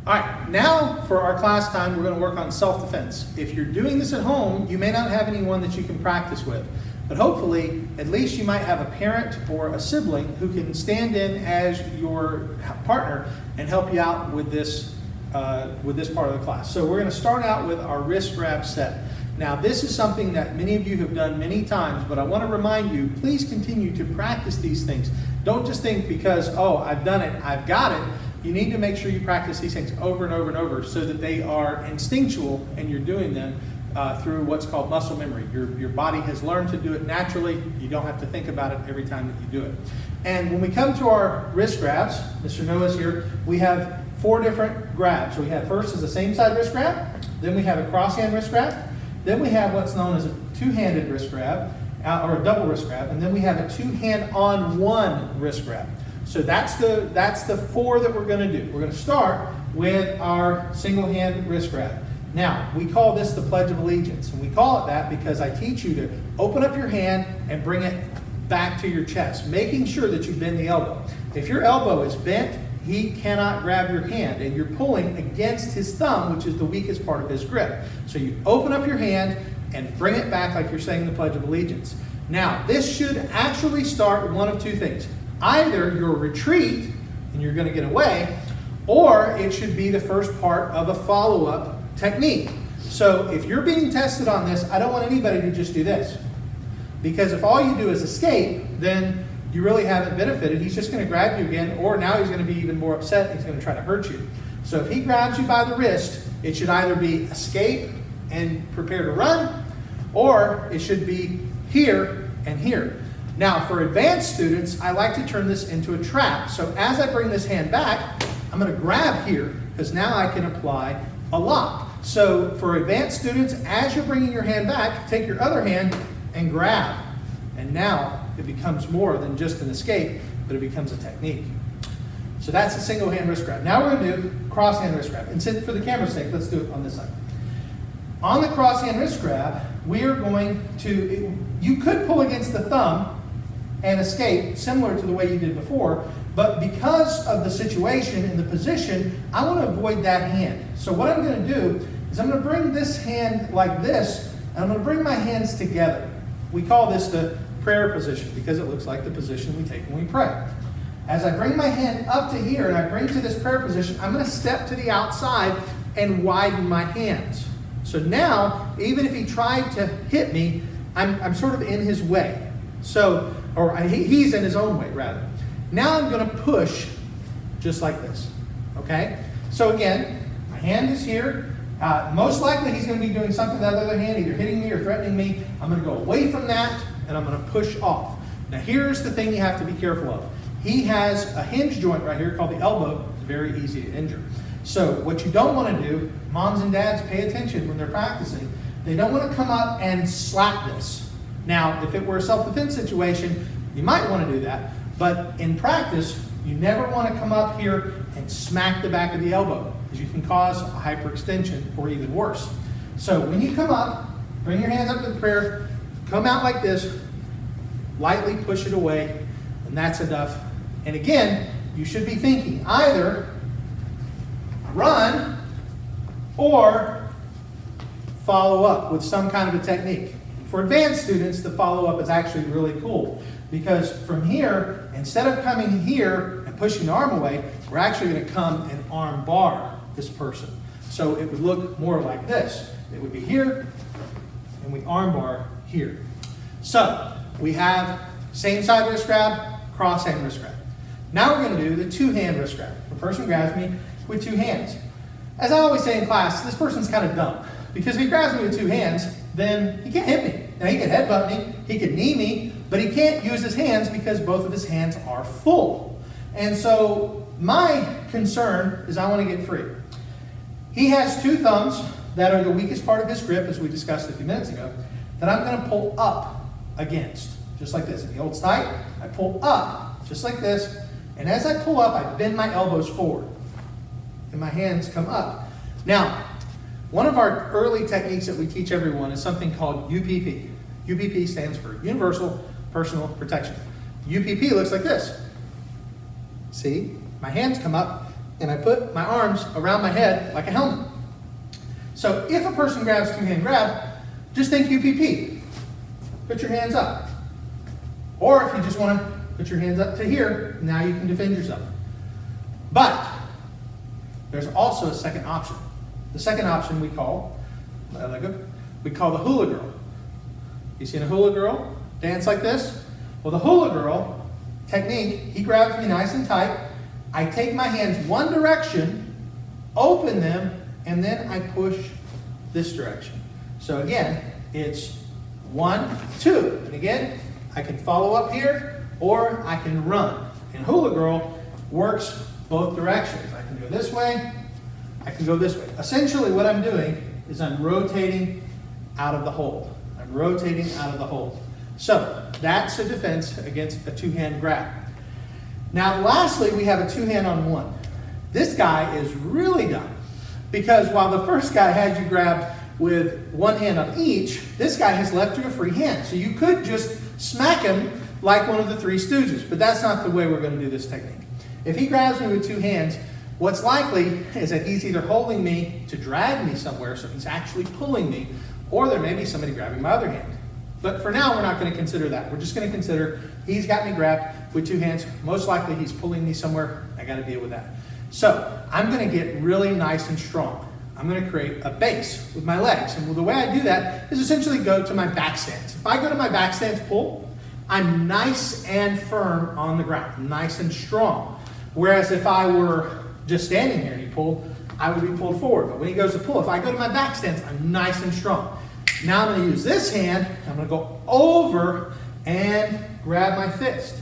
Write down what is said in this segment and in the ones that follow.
All right, now for our class time, we're going to work on self-defense. If you're doing this at home, you may not have anyone that you can practice with, but hopefully, at least you might have a parent or a sibling who can stand in as your partner and help you out with this part of the class. So we're going to start out with our wrist grab set. Now, this is something that many of you have done many times, but I want to remind you, please continue to practice these things. Don't just think because, oh, I've done it, I've got it. You need to make sure you practice these things over and over and over so that they are instinctual and you're doing them through what's called muscle memory. Your body has learned to do it naturally. You don't have to think about it every time that you do it. And when we come to our wrist grabs, Mr. Noah's here, we have 4 different grabs. So we have first is a same side wrist grab, then we have a cross hand wrist grab, then we have what's known as a two-handed wrist grab, or a double wrist grab, and then we have a two-hand on one wrist grab. So that's the 4 that we're going to do. We're going to start with our single hand wrist grab. Now, we call this the Pledge of Allegiance, and we call it that because I teach you to open up your hand and bring it back to your chest, making sure that you bend the elbow. If your elbow is bent, he cannot grab your hand, and you're pulling against his thumb, which is the weakest part of his grip. So you open up your hand and bring it back like you're saying the Pledge of Allegiance. Now, this should actually start one of 2 things. Either your retreat, and you're going to get away, or it should be the first part of a follow-up technique. So if you're being tested on this, I don't want anybody to just do this. Because if all you do is escape, then you really haven't benefited. He's just going to grab you again, or now he's going to be even more upset and he's going to try to hurt you. So if he grabs you by the wrist, it should either be escape and prepare to run, or it should be here and here. Now, for advanced students, I like to turn this into a trap. So as I bring this hand back, I'm going to grab here, because now I can apply a lock. So for advanced students, as you're bringing your hand back, take your other hand and grab. And now it becomes more than just an escape, but it becomes a technique. So that's a single hand wrist grab. Now we're going to do cross hand wrist grab. And for the camera's sake, let's do it on this side. On the cross hand wrist grab, we are going to, you could pull against the thumb and escape, similar to the way you did before, but because of the situation and the position, I want to avoid that hand. So what I'm going to do is I'm going to bring this hand like this, and I'm going to bring my hands together. We call this the prayer position because it looks like the position we take when we pray. As I bring my hand up to here and I bring to this prayer position, I'm going to step to the outside and widen my hands. So now, even if he tried to hit me, I'm sort of in his way. So, or he's in his own way, rather. Now I'm going to push just like this, okay? So again, my hand is here. Most likely he's going to be doing something with that other hand, either hitting me or threatening me. I'm going to go away from that, and I'm going to push off. Now here's the thing you have to be careful of. He has a hinge joint right here called the elbow. It's very easy to injure. So what you don't want to do, moms and dads, pay attention when they're practicing. They don't want to come up and slap this. Now, if it were a self-defense situation, you might want to do that. But in practice, you never want to come up here and smack the back of the elbow, because you can cause a hyperextension or even worse. So when you come up, bring your hands up to the prayer, come out like this, lightly push it away, and that's enough. And again, you should be thinking either run or follow up with some kind of a technique. For advanced students, the follow-up is actually really cool, because from here, instead of coming here and pushing the arm away, we're actually going to come and arm bar this person. So it would look more like this. It would be here, and we arm bar here. So we have same side wrist grab, cross hand wrist grab. Now we're going to do the two-hand wrist grab. The person grabs me with 2 hands. As I always say in class, this person's kind of dumb, because if he grabs me with 2 hands, then he can't hit me. Now he can headbutt me, he can knee me, but he can't use his hands because both of his hands are full. And so my concern is I want to get free. He has 2 thumbs that are the weakest part of his grip, as we discussed a few minutes ago, that I'm going to pull up against, just like this. If he holds tight, I pull up, just like this, and as I pull up, I bend my elbows forward, and my hands come up. Now, one of our early techniques that we teach everyone is something called UPP. UPP stands for Universal Personal Protection. UPP looks like this. See, my hands come up, and I put my arms around my head like a helmet. So if a person grabs two-hand grab, just think UPP. Put your hands up. Or if you just want to put your hands up to here, now you can defend yourself. But there's also a second option. The second option we call the hula girl. You seen a hula girl dance like this? Well, the hula girl technique, he grabs me nice and tight. I take my hands one direction, open them, and then I push this direction. So again, it's 1, 2. And again, I can follow up here or I can run. And hula girl works both directions. I can go this way, I can go this way. Essentially what I'm doing is I'm rotating out of the hold. I'm rotating out of the hold. So that's a defense against a two-hand grab. Now lastly, we have a two-hand on one. This guy is really dumb because while the first guy had you grabbed with one hand on each, this guy has left you a free hand. So you could just smack him like one of the Three Stooges, but that's not the way we're going to do this technique. If he grabs me with two hands, what's likely is that he's either holding me to drag me somewhere, so he's actually pulling me, or there may be somebody grabbing my other hand. But for now, we're not going to consider that. We're just going to consider he's got me grabbed with two hands. Most likely he's pulling me somewhere. I got to deal with that. So I'm going to get really nice and strong. I'm going to create a base with my legs. And the way I do that is essentially go to my back stance. If I go to my back stance pull, I'm nice and firm on the ground, nice and strong. Whereas if I were just standing here and he pulled, I would be pulled forward. But when he goes to pull, if I go to my back stance, I'm nice and strong. Now I'm going to use this hand. I'm going to go over and grab my fist.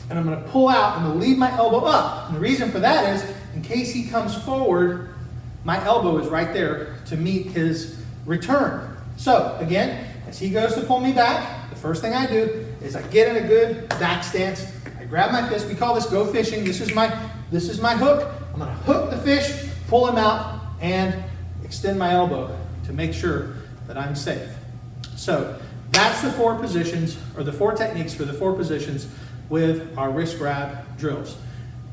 And I'm going to pull out. I'm going to leave my elbow up. And the reason for that is in case he comes forward, my elbow is right there to meet his return. So again, as he goes to pull me back, the first thing I do is I get in a good back stance. I grab my fist. We call this go fishing. This is my hook. I'm going to hook the fish, pull him out, and extend my elbow to make sure that I'm safe. So that's the four positions, or the four techniques for the four positions with our wrist grab drills.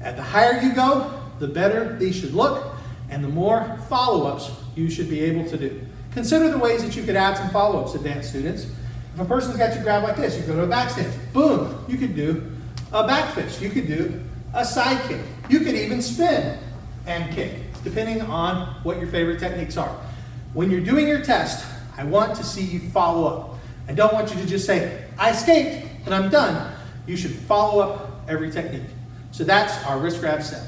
At the higher you go, the better these should look, and the more follow-ups you should be able to do. Consider the ways that you could add some follow-ups, advanced students. If a person's got you grab like this, you go to a back stance, boom, you could do a back fist, you could do a side kick, you could even spin and kick, depending on what your favorite techniques are. When you're doing your test, I want to see you follow up. I don't want you to just say, I escaped and I'm done. You should follow up every technique. So that's our wrist grab set.